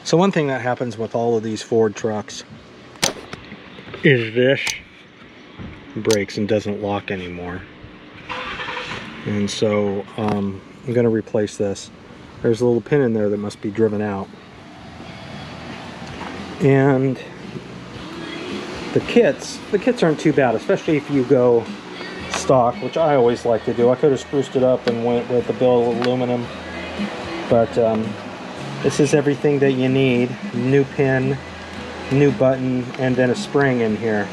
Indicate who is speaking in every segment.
Speaker 1: So one thing that happens with all of these Ford trucks is this breaks and doesn't lock anymore. And so I'm going to replace this. There's a little pin in there that must be driven out. And the kits aren't too bad, especially if you go stock, which I always like to do. I could have spruced it up and went with the bill of aluminum, but this is everything that you need. New pin, new button, and then a spring in here.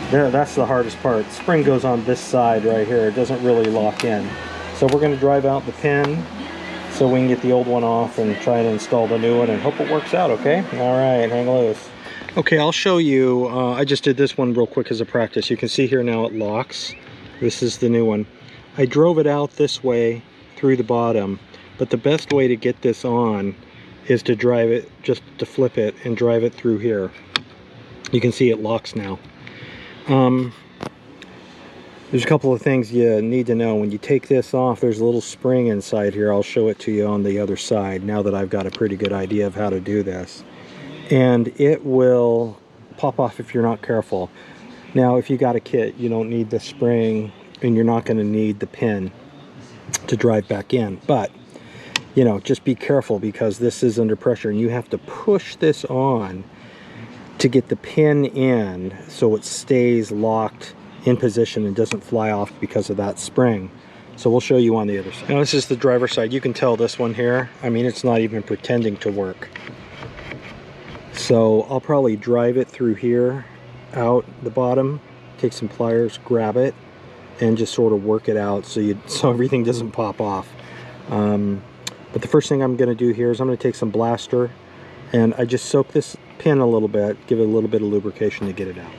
Speaker 1: That's the hardest part. The spring goes on this side right here. It doesn't really lock in. So we're going to drive out the pin so we can get the old one off and try and install the new one and hope it works out, okay? All right, hang loose. Okay, I'll show you. I just did this one real quick as a practice. You can see here now it locks. This is the new one. I drove it out this way through the bottom, but the best way to get this on is to drive it, just to flip it and drive it through here. You can see it locks now. There's a couple of things you need to know. When you take this off, there's a little spring inside here. I'll show it to you on the other side now that I've got a pretty good idea of how to do this. And it will pop off if you're not careful. Now, if you got a kit, you don't need the spring and you're not going to need the pin to drive back in. But, you know, just be careful because this is under pressure and you have to push this on to get the pin in so it stays locked in position and doesn't fly off because of that spring. So we'll show you on the other side. Now this is the driver's side. You can tell this one here, I mean, it's not even pretending to work. So I'll probably drive it through here, out the bottom, take some pliers, grab it, and just sort of work it out so everything doesn't pop off. But the first thing I'm going to do here is I'm going to take some blaster and I just soak this pin a little bit, give it a little bit of lubrication to get it out.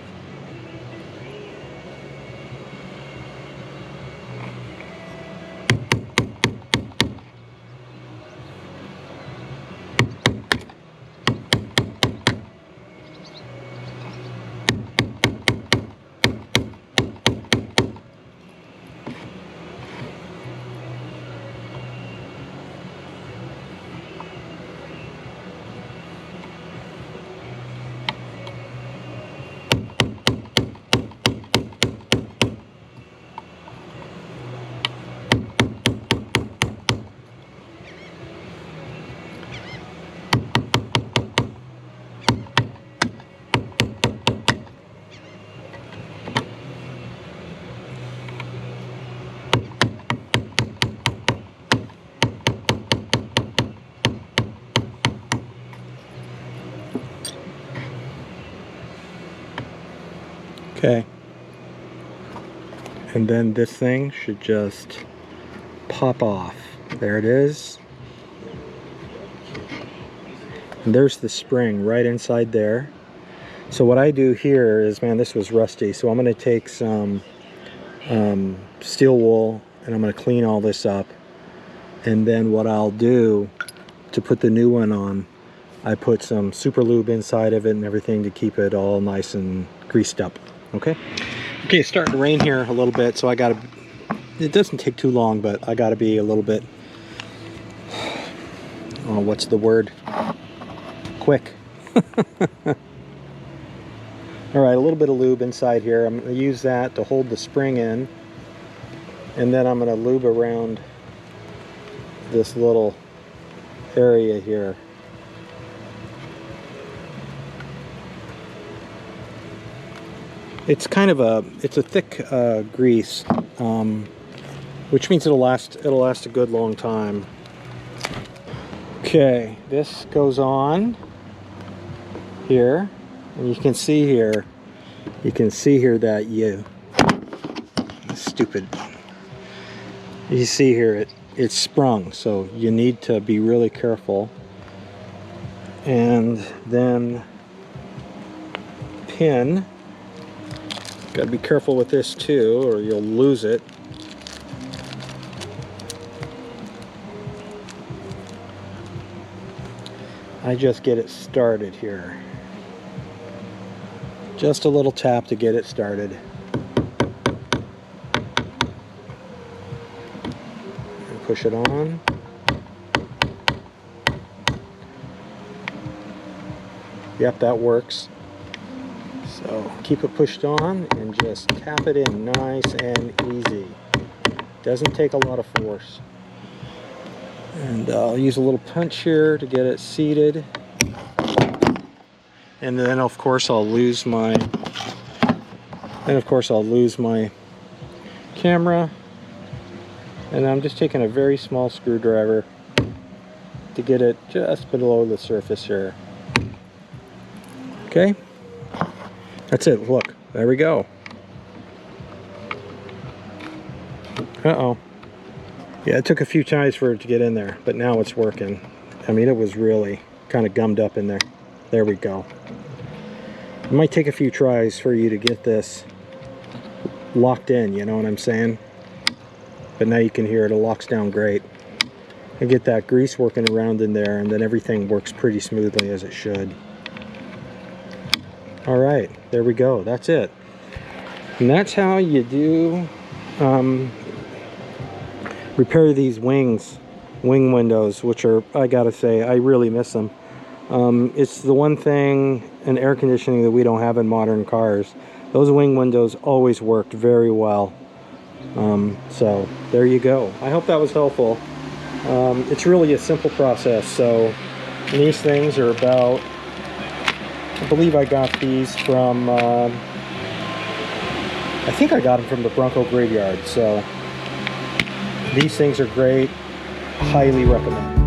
Speaker 1: Okay, and then this thing should just pop off. There it is. And there's the spring right inside there. So what I do here is, man, this was rusty, so I'm going to take some steel wool and I'm going to clean all this up. And then what I'll do to put the new one on, I put some super lube inside of it and everything to keep it all nice and greased up. Okay, it's starting to rain here a little bit, so I gotta, it doesn't take too long, but I gotta be a little bit, oh, what's the word? Quick. All right, a little bit of lube inside here. I'm gonna use that to hold the spring in, and then I'm gonna lube around this little area here. It's kind of it's a thick grease, which means it'll last a good long time. Okay, this goes on here, and you can see here that you see here it's sprung, so you need to be really careful. And then pin. Got to be careful with this too, or you'll lose it. I just get it started here. Just a little tap to get it started. And push it on. Yep, that works. So keep it pushed on and just tap it in nice and easy. Doesn't take a lot of force. And I'll use a little punch here to get it seated. And then of course I'll lose my camera. And I'm just taking a very small screwdriver to get it just below the surface here. Okay, that's it. Look, there we go. Uh-oh. Yeah, it took a few tries for it to get in there, but now it's working. I mean, it was really kind of gummed up in there. There we go. It might take a few tries for you to get this locked in, you know what I'm saying? But now you can hear it locks down great. And get that grease working around in there, and then everything works pretty smoothly as it should. All right, there we go. That's it. And that's how you do repair these wing windows, which are, I gotta say, I really miss them. It's the one thing in air conditioning that we don't have in modern cars. Those wing windows always worked very well. So there you go. I hope that was helpful. It's really a simple process. So these things are about, I believe I got these from, I think I got them from the Bronco Graveyard. So these things are great. Highly recommend.